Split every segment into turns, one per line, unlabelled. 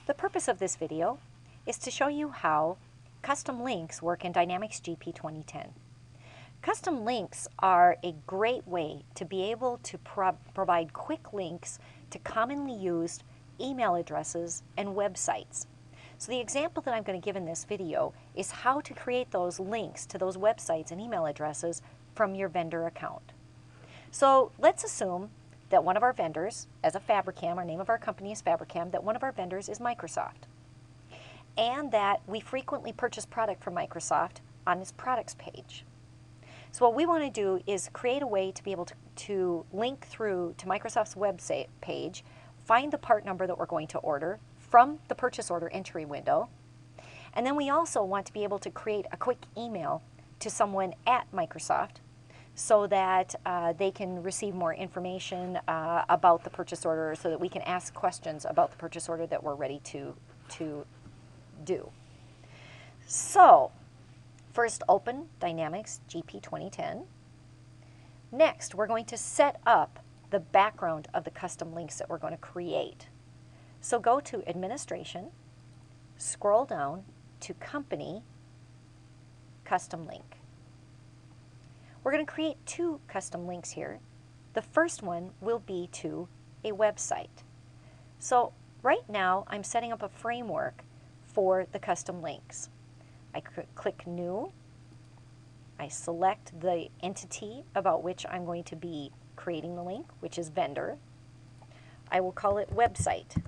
The purpose of this video is to show you how custom links work in Dynamics GP 2010. Custom links are a great way to be able to provide quick links to commonly used email addresses and websites. So the example that I'm going to give in this video is how to create those links to those websites and email addresses from your vendor account. So let's assume that one of our vendors, as a Fabricam, our name of our company is Fabricam, that one of our vendors is Microsoft, and that we frequently purchase product from Microsoft on its products page. So what we want to do is create a way to be able to link through to Microsoft's website page, find the part number that we're going to order from the purchase order entry window, and then we also want to be able to create a quick email to someone at Microsoft so that they can receive more information about the purchase order, so that we can ask questions about the purchase order that we're ready to do. So first, open Dynamics GP 2010. Next, we're going to set up the background of the custom links that we're going to create. So go to Administration, scroll down to Company, Custom Link. We're going to create two custom links here. The first one will be to a website. So right now, I'm setting up a framework for the custom links. I click New. I select the entity about which I'm going to be creating the link, which is Vendor. I will call it Website.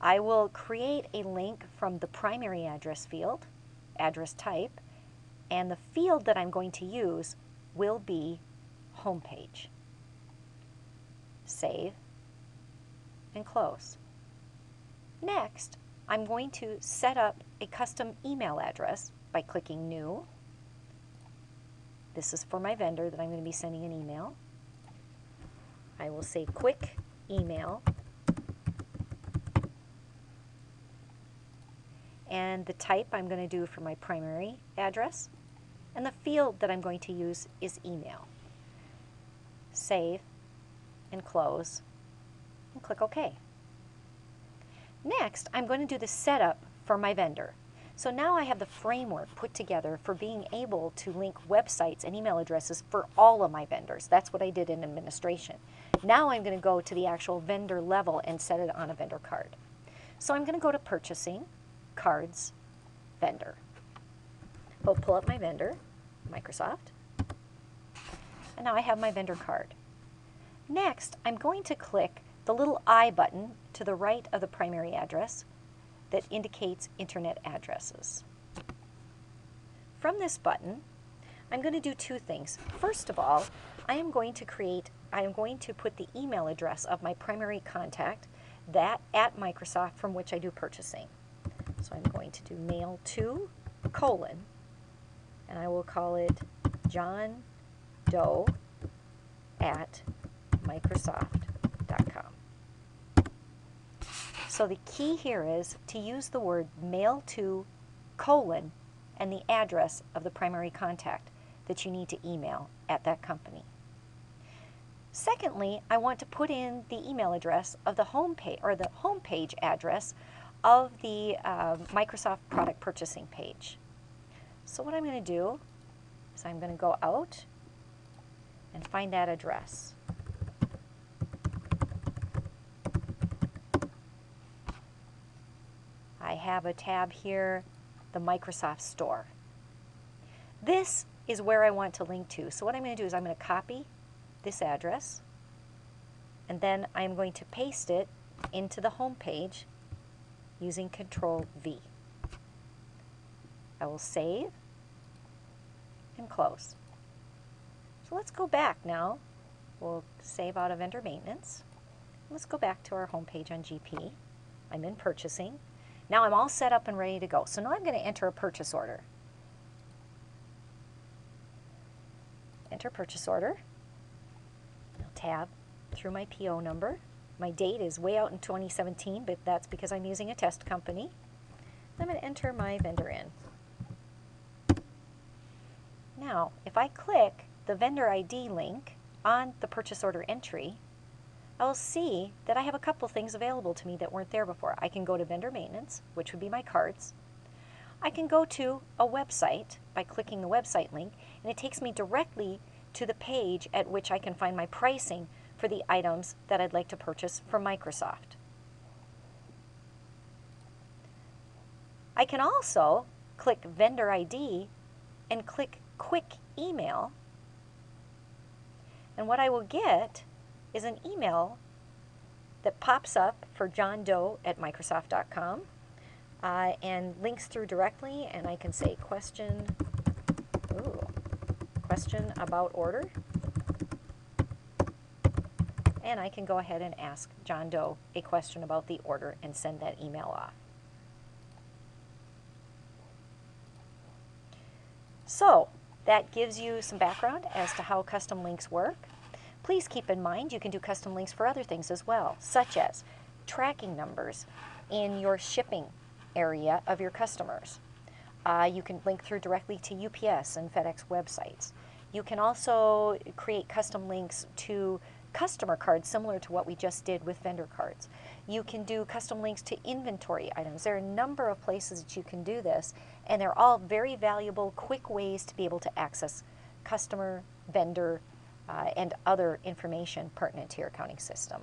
I will create a link from the primary address field, address type, and the field that I'm going to use will be Homepage. Save and close. Next, I'm going to set up a custom email address by clicking New. This is for my vendor that I'm going to be sending an email. I will say Quick Email. And the type I'm going to do for my primary address. And the field that I'm going to use is Email. Save and close and click OK. Next, I'm going to do the setup for my vendor. So now I have the framework put together for being able to link websites and email addresses for all of my vendors. That's what I did in administration. Now I'm going to go to the actual vendor level and set it on a vendor card. So I'm going to go to Purchasing, Cards, Vendor. I'll pull up my vendor, Microsoft, and now I have my vendor card. Next, I'm going to click the little I button to the right of the primary address that indicates internet addresses. From this button, I'm going to do two things. First of all, I am going to put the email address of my primary contact that at Microsoft from which I do purchasing. So I'm going to do mail to, and I will call it John Doe at Microsoft.com. So the key here is to use the word mail to, and the address of the primary contact that you need to email at that company. Secondly, I want to put in the email address of the homepage, or the homepage address of the Microsoft product purchasing page. So what I'm going to do is I'm going to go out and find that address. I have a tab here, the Microsoft Store. This is where I want to link to. So what I'm going to do is I'm going to copy this address, and then I'm going to paste it into the home page using Control-V. I will save and close. So let's go back now. We'll save out of vendor maintenance. Let's go back to our home page on GP. I'm in purchasing. Now I'm all set up and ready to go. So now I'm going to enter a purchase order. Enter purchase order. I'll tab through my PO number. My date is way out in 2017, but that's because I'm using a test company. I'm going to enter my vendor in. Now, if I click the vendor ID link on the purchase order entry, I'll see that I have a couple things available to me that weren't there before. I can go to vendor maintenance, which would be my cards. I can go to a website by clicking the website link, and it takes me directly to the page at which I can find my pricing for the items that I'd like to purchase from Microsoft. I can also click Vendor ID and click Quick Email, and what I will get is an email that pops up for John Doe at Microsoft.com and links through directly, and I can say question about order, and I can go ahead and ask John Doe a question about the order and send that email off. So that gives you some background as to how custom links work. Please keep in mind you can do custom links for other things as well, such as tracking numbers in your shipping area of your customers. You can link through directly to UPS and FedEx websites. You can also create custom links to customer cards similar to what we just did with vendor cards. You can do custom links to inventory items. There are a number of places that you can do this, and they're all very valuable, quick ways to be able to access customer, vendor, and other information pertinent to your accounting system.